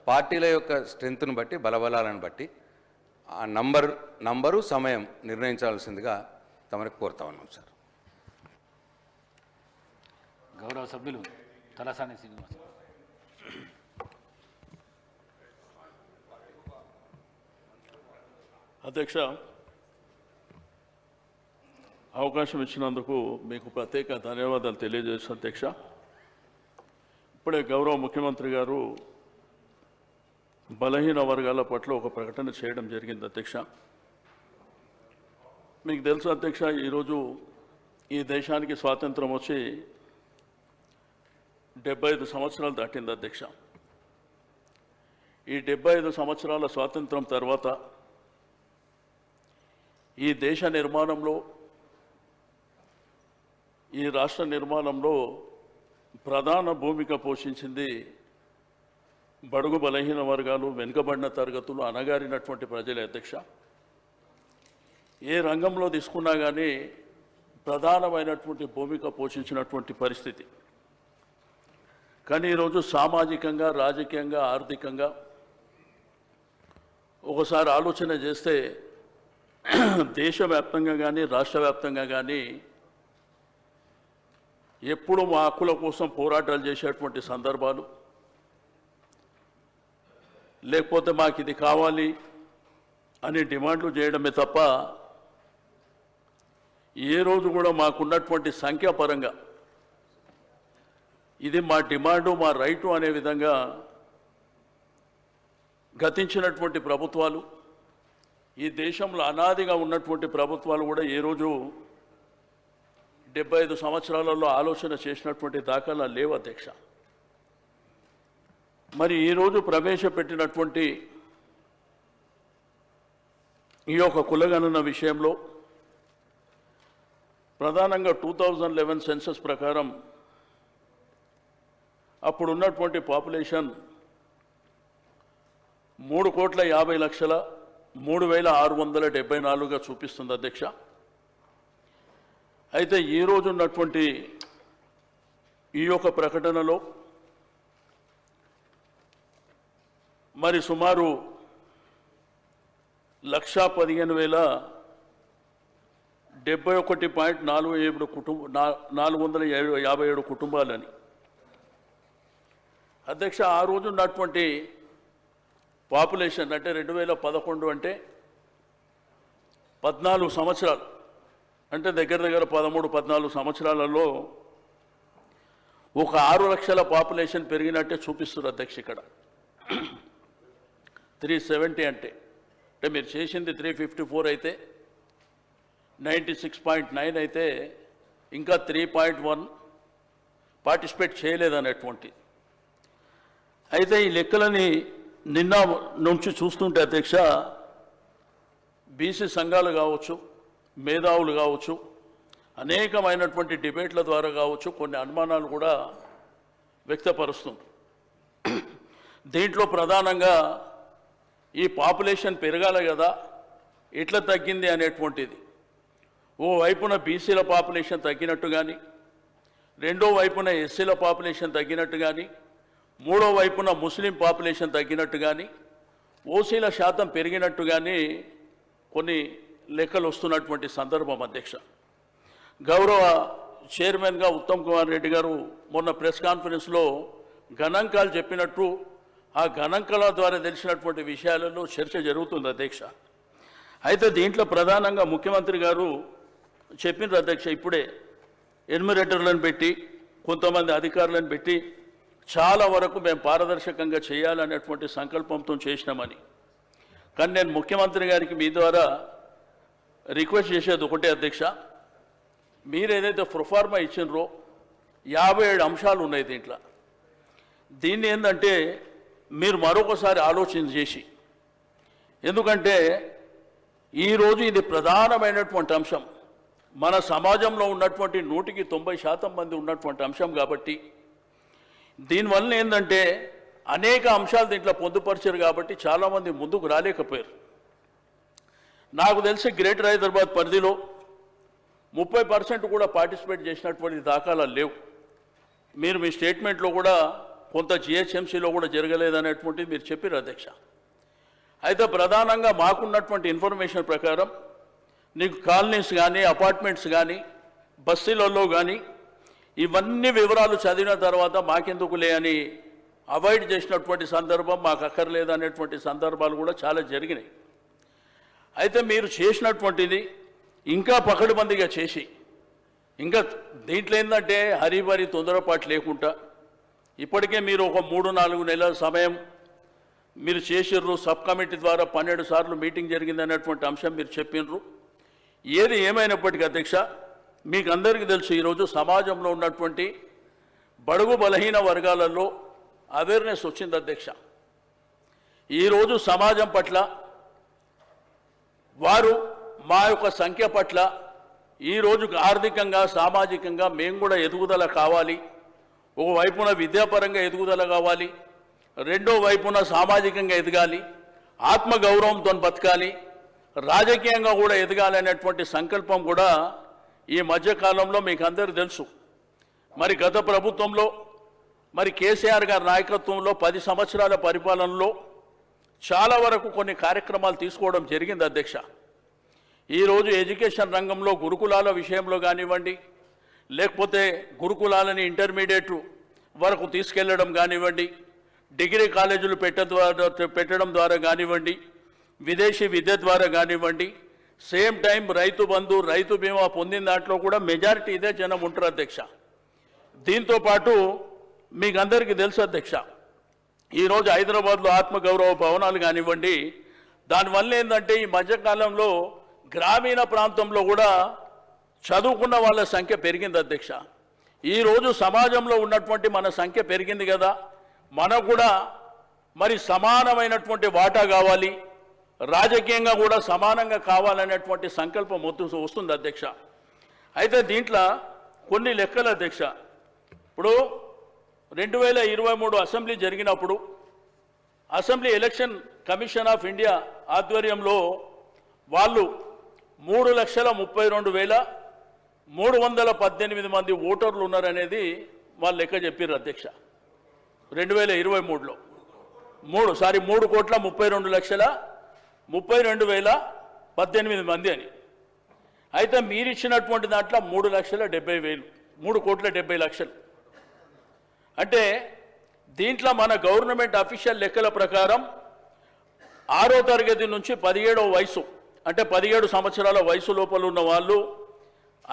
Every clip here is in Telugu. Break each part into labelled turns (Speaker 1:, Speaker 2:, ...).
Speaker 1: పార్టీల యొక్క స్ట్రెంగ్త్ను బట్టి బలబలాలను బట్టి ఆ నంబరు సమయం నిర్ణయించాల్సిందిగా తమరికి కోరుతా ఉన్నాం సార్.
Speaker 2: గౌరవ సభ్యులు తలసాని శ్రీనివాస్.
Speaker 3: అధ్యక్ష, అవకాశం ఇచ్చినందుకు మీకు ప్రత్యేక ధన్యవాదాలు తెలియజేస్తాను అధ్యక్ష. ఇప్పుడే గౌరవ ముఖ్యమంత్రి గారు బలహీన వర్గాల పట్ల ఒక ప్రకటన చేయడం జరిగింది అధ్యక్ష. మీకు తెలుసు అధ్యక్ష, ఈరోజు ఈ దేశానికి స్వాతంత్రం వచ్చి 75 సంవత్సరాలు దాటింది అధ్యక్ష. ఈ 75 సంవత్సరాల స్వాతంత్రం తర్వాత ఈ దేశ నిర్మాణంలో, ఈ రాష్ట్ర నిర్మాణంలో ప్రధాన భూమిక పోషించింది బడుగు బలహీన వర్గాలు, వెనుకబడిన తరగతులు, అణగారినటువంటి ప్రజలే అధ్యక్ష. ఏ రంగంలో తీసుకున్నా కానీ ప్రధానమైనటువంటి భూమిక పోషించినటువంటి పరిస్థితి. కానీ ఈరోజు సామాజికంగా, రాజకీయంగా, ఆర్థికంగా ఒకసారి ఆలోచన చేస్తే దేశవ్యాప్తంగా కానీ రాష్ట్ర వ్యాప్తంగా కానీ ఎప్పుడు మా హక్కుల కోసం పోరాటాలు చేసేటువంటి సందర్భాలు, లేకపోతే మాకు ఇది కావాలి అని డిమాండ్లు చేయడమే తప్ప ఏ రోజు కూడా మాకున్నటువంటి సంఖ్యాపరంగా ఇది మా డిమాండు, మా రైటు అనే విధంగా గతించినటువంటి ప్రభుత్వాలు, ఈ దేశంలో అనాదిగా ఉన్నటువంటి ప్రభుత్వాలు కూడా ఏ రోజు 75 సంవత్సరాలలో ఆలోచన చేసినటువంటి దాఖలా లేవు అధ్యక్ష. మరి ఈరోజు ప్రవేశపెట్టినటువంటి ఈ యొక్క కులగణన విషయంలో ప్రధానంగా 2011 సెన్సస్ ప్రకారం అప్పుడు ఉన్నటువంటి పాపులేషన్ 3,50,03,674గా చూపిస్తుంది అధ్యక్ష. అయితే ఈరోజు ఉన్నటువంటి ఈ యొక్క ప్రకటనలో మరి సుమారు 1,71.457 కుటుంబాలని అధ్యక్ష. ఆ రోజు ఉన్నటువంటి పాపులేషన్ అంటే 2011 అంటే 14 సంవత్సరాలు, అంటే దగ్గర 13-14 సంవత్సరాలలో ఒక 6 లక్షల పాపులేషన్ పెరిగినట్టే చూపిస్తున్నారు అధ్యక్ష. ఇక్కడ 370 అంటే మీరు చేసింది 354 అయితే 96.9 అయితే ఇంకా 3.1 పార్టిసిపేట్ చేయలేదనేటువంటి. అయితే ఈ లెక్కలని నిన్న నుంచి చూస్తుంటే అధ్యక్ష, బీసీ సంఘాలు కావచ్చు, మేధావులు కావచ్చు, అనేకమైనటువంటి డిబేట్ల ద్వారా కావచ్చు కొన్ని అనుమానాలు కూడా వ్యక్తపరుస్తుంది. దీంట్లో ప్రధానంగా ఈ పాపులేషన్ పెరగాలి కదా, ఎట్లా తగ్గింది అనేటువంటిది. ఓ వైపున బీసీల పాపులేషన్ తగ్గినట్టు కానీ, రెండో వైపున ఎస్సీల పాపులేషన్ తగ్గినట్టు కానీ, మూడో వైపున ముస్లిం పాపులేషన్ తగ్గినట్టు కానీ, ఓసీల శాతం పెరిగినట్టు కానీ కొన్ని లెక్కలు వస్తున్నటువంటి సందర్భం అధ్యక్ష. గౌరవ చైర్మన్గా ఉత్తమ్ కుమార్ రెడ్డి గారు మొన్న ప్రెస్ కాన్ఫరెన్స్లో గణాంకాలు చెప్పినట్టు ఆ గణాంకాల ద్వారా తెలిసినటువంటి విషయాలలో చర్చ జరుగుతుంది అధ్యక్ష. అయితే దీంట్లో ప్రధానంగా ముఖ్యమంత్రి గారు చెప్పినారు అధ్యక్ష, ఇప్పుడే ఎన్యూమరేటర్లను పెట్టి కొంతమంది అధికారులను పెట్టి చాలా వరకు మేము పారదర్శకంగా చేయాలనేటువంటి సంకల్పంతో చేసినామని. కానీ నేను ముఖ్యమంత్రి గారికి మీ ద్వారా రిక్వెస్ట్ చేసేది ఒకటే అధ్యక్ష, మీరు ఏదైతే ప్రొఫార్మా ఇచ్చినరో 57 అంశాలు ఉన్నాయి దీంట్లో. దీన్ని ఏంటంటే మీరు మరొకసారి ఆలోచన చేసి, ఎందుకంటే ఈరోజు ఇది ప్రధానమైనటువంటి అంశం, మన సమాజంలో ఉన్నటువంటి 100% మంది ఉన్నటువంటి అంశం కాబట్టి దీనివల్ల ఏంటంటే అనేక అంశాలు దీంట్లో పొందుపరిచారు కాబట్టి చాలామంది ముందుకు రాలేకపోయారు. నాకు తెలిసి గ్రేటర్ హైదరాబాద్ పరిధిలో 30% కూడా పార్టిసిపేట్ చేసినటువంటి దాఖలాలు లేవు. మీరు మీ స్టేట్మెంట్లో కూడా కొంత జిహెచ్ఎంసీలో కూడా జరగలేదనేటువంటిది మీరు చెప్పారు అధ్యక్ష. అయితే ప్రధానంగా మాకున్నటువంటి ఇన్ఫర్మేషన్ ప్రకారం నీకు కాలనీస్ కానీ అపార్ట్మెంట్స్ కానీ బస్తీలలో కానీ ఇవన్నీ వివరాలు చదివిన తర్వాత మాకెందుకులే అని అవాయిడ్ చేసినటువంటి సందర్భం, మాకు అక్కర్లేదు అనేటువంటి సందర్భాలు కూడా చాలా జరిగినాయి. అయితే మీరు చేసినటువంటిది ఇంకా పకడ్బందీగా చేసి, ఇంకా దీంట్లో ఏంటంటే హరిబరి తొందరపాటు లేకుండా ఇప్పటికే మీరు ఒక 3-4 నెలల సమయం మీరు చేసిర్రు. సబ్ కమిటీ ద్వారా 12 సార్లు మీటింగ్ జరిగిందనేటువంటి అంశం మీరు చెప్పినరు. ఏది ఏమైనప్పటికీ అధ్యక్ష, మీకు అందరికీ తెలుసు ఈరోజు సమాజంలో ఉన్నటువంటి బడుగు బలహీన వర్గాలలో అవేర్నెస్ వచ్చింది అధ్యక్ష. ఈరోజు సమాజం పట్ల వారు మా యొక్క సంఖ్య పట్ల ఈరోజు ఆర్థికంగా సామాజికంగా మేము కూడా ఎదుగుదల కావాలి. ఒకవైపున విద్యాపరంగా ఎదుగుదల కావాలి, రెండో వైపున సామాజికంగా ఎదగాలి, ఆత్మగౌరవంతో బతకాలి, రాజకీయంగా కూడా ఎదగాలి అనేటువంటి సంకల్పం కూడా ఈ మధ్యకాలంలో మీకు అందరూ తెలుసు. మరి గత ప్రభుత్వంలో మరి కేసీఆర్ గారి నాయకత్వంలో 10 సంవత్సరాల పరిపాలనలో చాలా వరకు కొన్ని కార్యక్రమాలు తీసుకోవడం జరిగింది అధ్యక్ష. ఈరోజు ఎడ్యుకేషన్ రంగంలో గురుకులాల విషయంలో కానివ్వండి, లేకపోతే గురుకులాలని ఇంటర్మీడియట్ వరకు తీసుకెళ్లడం కానివ్వండి, డిగ్రీ కాలేజీలు పెట్టడం ద్వారా కానివ్వండి, విదేశీ విద్య ద్వారా కానివ్వండి, సేమ్ టైం రైతు బంధు రైతు బీమా పొందిన దాంట్లో కూడా మెజారిటీ ఇదే జనం ఉంటారు అధ్యక్ష. దీంతోపాటు మీకు అందరికీ తెలుసు అధ్యక్ష, ఈరోజు హైదరాబాద్లో ఆత్మగౌరవ భవనాలు కానివ్వండి, దానివల్ల ఏంటంటే ఈ మధ్యకాలంలో గ్రామీణ ప్రాంతంలో కూడా చదువుకున్న వాళ్ళ సంఖ్య పెరిగింది అధ్యక్ష. ఈరోజు సమాజంలో ఉన్నటువంటి మన సంఖ్య పెరిగింది కదా, మనకు కూడా మరి సమానమైనటువంటి వాటా కావాలి, రాజకీయంగా కూడా సమానంగా కావాలనేటువంటి సంకల్పం వస్తుంది అధ్యక్ష. అయితే దీంట్లో కొన్ని లెక్కలు అధ్యక్ష. ఇప్పుడు 2023 అసెంబ్లీ జరిగినప్పుడు assembly election commission of India ఆధ్వర్యంలో వాళ్ళు 3,32,318 మంది ఓటర్లు ఉన్నారనేది వాళ్ళు లెక్క చెప్పారు అధ్యక్ష. 2023లో 3,32,32,18 మంది అని. అయితే మీరు ఇచ్చినటువంటి దాంట్లో 3,70,000 3,70,00,000. అంటే దీంట్లో మన గవర్నమెంట్ అఫీషియల్ లెక్కల ప్రకారం 6వ తరగతి నుంచి 17వ వయసు అంటే 17 సంవత్సరాల వయసు లోపల ఉన్న వాళ్ళు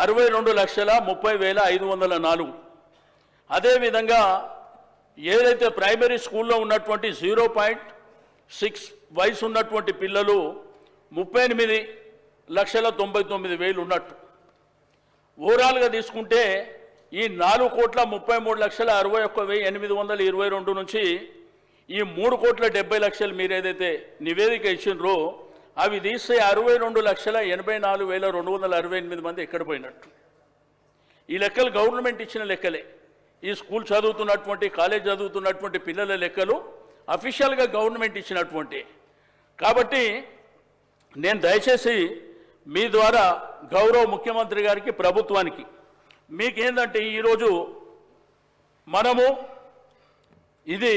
Speaker 3: 62,30,504. అదేవిధంగా ఏదైతే ప్రైమరీ స్కూల్లో ఉన్నటువంటి 0.6 వయసు ఉన్నటువంటి పిల్లలు 38,99,000 ఉన్నట్టు. ఓవరాల్గా తీసుకుంటే ఈ 4,33,61,822 నుంచి ఈ 3,70,00,000 మీరు ఏదైతే నివేదిక ఇచ్చినరో అవి తీస్తే 62,84,268 మంది ఎక్కడ పోయినట్టు. ఈ లెక్కలు గవర్నమెంట్ ఇచ్చిన లెక్కలే. ఈ స్కూల్ చదువుతున్నటువంటి కాలేజ్ చదువుతున్నటువంటి పిల్లల లెక్కలు అఫీషియల్గా గవర్నమెంట్ ఇచ్చినటువంటి. కాబట్టి నేను దయచేసి మీ ద్వారా గౌరవ ముఖ్యమంత్రి గారికి ప్రభుత్వానికి మీకేందంటే ఈరోజు మనము ఇది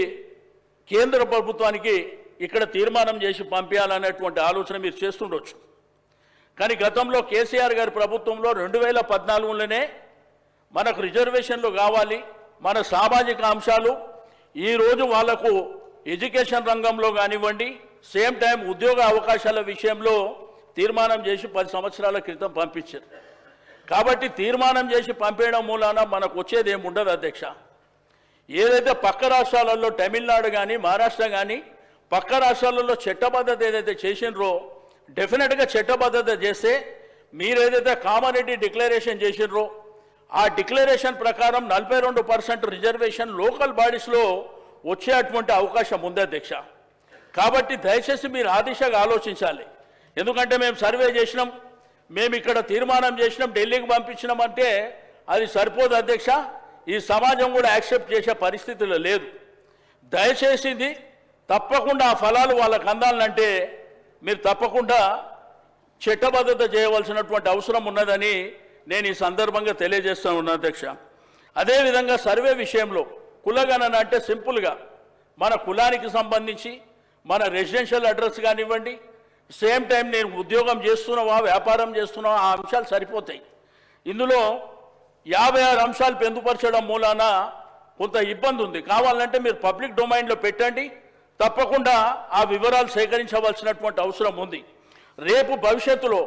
Speaker 3: కేంద్ర ప్రభుత్వానికి ఇక్కడ తీర్మానం చేసి పంపించాలనేటువంటి ఆలోచన మీరు చేస్తుండొచ్చు. కానీ గతంలో కేసీఆర్ గారి ప్రభుత్వంలో 2014లోనే మనకు రిజర్వేషన్లు కావాలి, మన సామాజిక అంశాలు ఈరోజు వాళ్లకు ఎడ్యుకేషన్ రంగంలో కానివ్వండి, సేమ్ టైం ఉద్యోగ అవకాశాల విషయంలో తీర్మానం చేసి 10 సంవత్సరాల క్రితం పంపించారు. కాబట్టి తీర్మానం చేసి పంపేయడం మూలాన మనకు వచ్చేది ఏముండదు అధ్యక్ష. ఏదైతే పక్క రాష్ట్రాలలో తమిళనాడు కానీ మహారాష్ట్ర కానీ పక్క రాష్ట్రాలలో చట్టబద్ధత ఏదైతే చేసినరో డెఫినెట్గా చట్టబద్ధత చేస్తే మీరు ఏదైతే కామనిటీ డిక్లరేషన్ చేసినరో ఆ డిక్లరేషన్ ప్రకారం 42% రిజర్వేషన్ లోకల్ బాడీస్లో వచ్చేటువంటి అవకాశం ఉంది అధ్యక్ష. కాబట్టి దయచేసి మీరు ఆ దిశగా ఆలోచించాలి. ఎందుకంటే మేము సర్వే చేసినాం, మేము ఇక్కడ తీర్మానం చేసినాం, ఢిల్లీకి పంపించినాం అంటే అది సరిపోదు అధ్యక్ష. ఈ సమాజం కూడా యాక్సెప్ట్ చేసే పరిస్థితులు లేదు. దయచేసి తప్పకుండా ఆ ఫలాలు వాళ్ళకు అందాలంటే మీరు తప్పకుండా చట్టబద్ధత చేయవలసినటువంటి అవసరం ఉన్నదని నేను ఈ సందర్భంగా తెలియజేస్తూ ఉన్నాను అధ్యక్ష. అదేవిధంగా సర్వే విషయంలో కులగణన అంటే సింపుల్గా మన కులానికి సంబంధించి మన రెసిడెన్షియల్ అడ్రస్ కానివ్వండి, సేమ్ టైం నేను ఉద్యోగం చేస్తున్నావా వ్యాపారం చేస్తున్నావా ఆ అంశాలు సరిపోతాయి. ఇందులో 56 అంశాలు పొందుపరచడం మూలాన కొంత ఇబ్బంది ఉంది. కావాలంటే మీరు పబ్లిక్ డొమైన్లో పెట్టండి, తప్పకుండా ఆ వివరాలు సేకరించవలసినటువంటి అవసరం ఉంది. రేపు భవిష్యత్తులో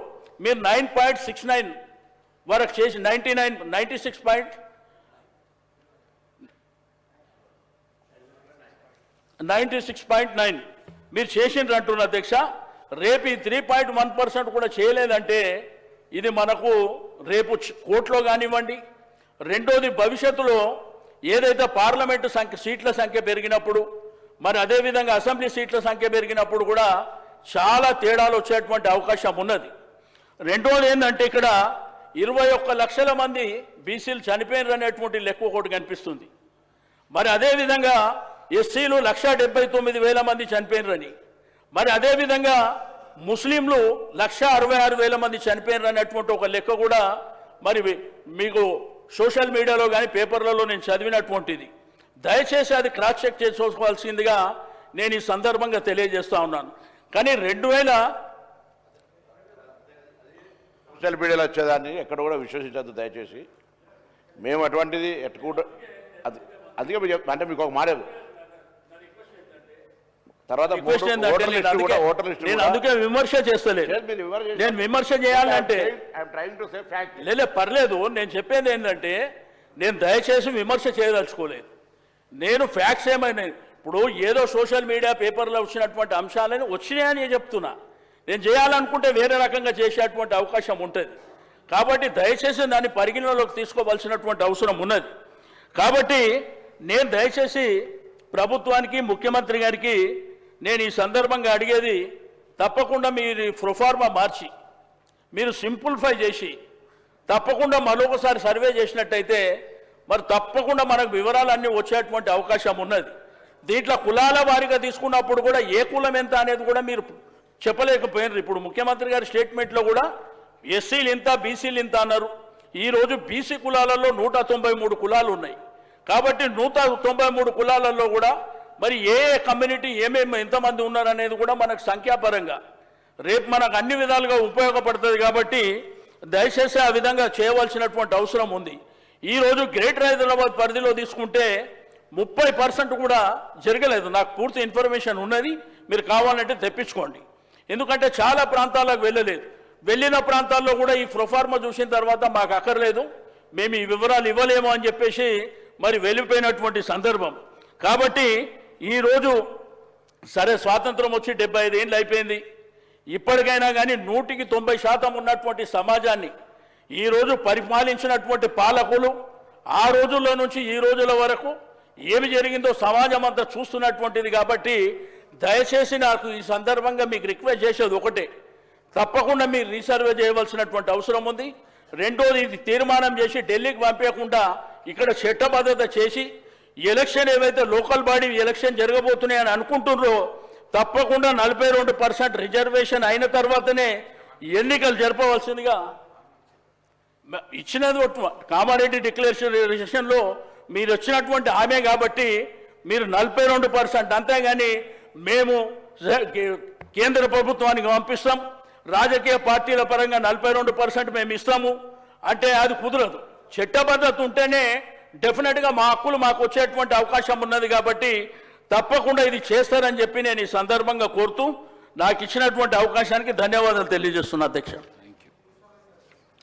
Speaker 3: మీరు 9.69 వరకు చేసి 96.9 మీరు చేసిండ్రు అంటున్న అధ్యక్ష. రేపు ఈ 3.1% కూడా చేయలేదంటే ఇది మనకు రేపు కోర్టులో కానివ్వండి. రెండోది, భవిష్యత్తులో ఏదైతే పార్లమెంటు సీట్ల సంఖ్య పెరిగినప్పుడు, మరి అదేవిధంగా అసెంబ్లీ సీట్ల సంఖ్య పెరిగినప్పుడు కూడా చాలా తేడాలు వచ్చేటువంటి అవకాశం ఉన్నది. రెండోది ఏంటంటే ఇక్కడ 21 లక్షల మంది బీసీలు చనిపోయినారు అనేటువంటి లెక్క ఒకటి కనిపిస్తుంది. మరి అదేవిధంగా ఎస్సీలు 1,79,000 మంది చనిపోయినారని, మరి అదేవిధంగా ముస్లింలు 1,66,000 మంది చనిపోయినారు అనేటువంటి ఒక లెక్క కూడా మరి మీకు సోషల్ మీడియాలో కానీ పేపర్లలో నేను చదివినటువంటిది. దయచేసి అది క్రాస్ చెక్ చేసుకోవాల్సిందిగా నేను ఈ సందర్భంగా తెలియజేస్తా ఉన్నాను. కానీ 2000
Speaker 4: సోషల్ మీడియాలో వచ్చేదాన్ని ఎక్కడ కూడా విశ్వసించద్దు దయచేసి. మేము అటువంటిది ఎట్టుకుంటూ అందుకే అంటే మీకు ఒక మాట తర్వాత
Speaker 3: నేను అందుకే విమర్శ చేస్తలేదు. నేను విమర్శ చేయాలంటే లేదా పర్లేదు. నేను చెప్పేది ఏంటంటే నేను దయచేసి విమర్శ చేయదలుచుకోలేదు. నేను ఫ్యాక్ట్స్ ఏమైనా ఇప్పుడు ఏదో సోషల్ మీడియా పేపర్లో వచ్చినటువంటి అంశాలని వచ్చినాయని చెప్తున్నా. నేను చేయాలనుకుంటే వేరే రకంగా చేసేటువంటి అవకాశం ఉంటుంది. కాబట్టి దయచేసి దాన్ని పరిగణలోకి తీసుకోవాల్సినటువంటి అవసరం ఉన్నది. కాబట్టి నేను దయచేసి ప్రభుత్వానికి ముఖ్యమంత్రి గారికి నేను ఈ సందర్భంగా అడిగేది, తప్పకుండా మీరు ప్రొఫార్మా మార్చి మీరు సింప్లిఫై చేసి తప్పకుండా మరొకసారి సర్వే చేసినట్టయితే మరి తప్పకుండా మనకు వివరాలన్నీ వచ్చేటువంటి అవకాశం ఉన్నది. దీంట్లో కులాల వారీగా తీసుకున్నప్పుడు కూడా ఏ కులం ఎంత అనేది కూడా మీరు చెప్పలేకపోయినారు. ఇప్పుడు ముఖ్యమంత్రి గారి స్టేట్మెంట్లో కూడా ఎస్సీలు ఇంత బీసీలు ఇంత అన్నారు. ఈరోజు బీసీ కులాలలో 193 కులాలు ఉన్నాయి. కాబట్టి 193 కులాలలో కూడా మరి ఏ కమ్యూనిటీ ఏమేమి ఎంతమంది ఉన్నారనేది కూడా మనకు సంఖ్యాపరంగా రేపు మనకు అన్ని విధాలుగా ఉపయోగపడుతుంది. కాబట్టి దయచేసి ఆ విధంగా చేయవలసినటువంటి అవసరం ఉంది. ఈరోజు గ్రేటర్ హైదరాబాద్ పరిధిలో తీసుకుంటే 30% కూడా జరగలేదు. నాకు పూర్తి ఇన్ఫర్మేషన్ ఉన్నది, మీరు కావాలంటే తెప్పించుకోండి. ఎందుకంటే చాలా ప్రాంతాలకు వెళ్ళలేదు. వెళ్ళిన ప్రాంతాల్లో కూడా ఈ ప్రొఫార్మా చూసిన తర్వాత మాకు అక్కర్లేదు, మేము ఈ వివరాలు ఇవ్వలేము అని చెప్పేసి మరి వెళ్ళిపోయినటువంటి సందర్భం. కాబట్టి ఈరోజు సరే స్వాతంత్రం వచ్చి 75 ఏళ్ళు అయిపోయింది. ఇప్పటికైనా కానీ 100% ఉన్నటువంటి సమాజాన్ని ఈరోజు పరిపాలించినటువంటి పాలకులు ఆ రోజుల్లో నుంచి ఈ రోజుల వరకు ఏమి జరిగిందో సమాజం అంతా చూస్తున్నటువంటిది. కాబట్టి దయచేసి నాకు ఈ సందర్భంగా మీకు రిక్వెస్ట్ చేసేది ఒకటే, తప్పకుండా మీరు రీసర్వే చేయవలసినటువంటి అవసరం ఉంది. రెండోది, ఇది తీర్మానం చేసి ఢిల్లీకి పంపించకుండా ఇక్కడ చట్టబద్ధత చేసి ఎలక్షన్ ఏవైతే లోకల్ బాడీ ఎలక్షన్ జరగబోతున్నాయని అనుకుంటున్నారో తప్పకుండా 42% రిజర్వేషన్ అయిన తర్వాతనే ఎన్నికలు జరపవలసిందిగా ఇచ్చినది కామారెడ్డి డిక్లరేషన్లో మీరు వచ్చినటువంటి హామీ. కాబట్టి మీరు 42%, అంతేగాని మేము కేంద్ర ప్రభుత్వానికి పంపిస్తాం, రాజకీయ పార్టీల పరంగా 42% మేము ఇస్తాము అంటే అది కుదరదు. చట్టబద్ధత ఉంటేనే డెఫినెట్గా మా హక్కులు మాకు వచ్చేటువంటి అవకాశం ఉన్నది. కాబట్టి తప్పకుండా ఇది చేస్తారని చెప్పి నేను ఈ సందర్భంగా కోరుతూ నాకు ఇచ్చినటువంటి అవకాశానికి ధన్యవాదాలు తెలియజేస్తున్నా అధ్యక్ష.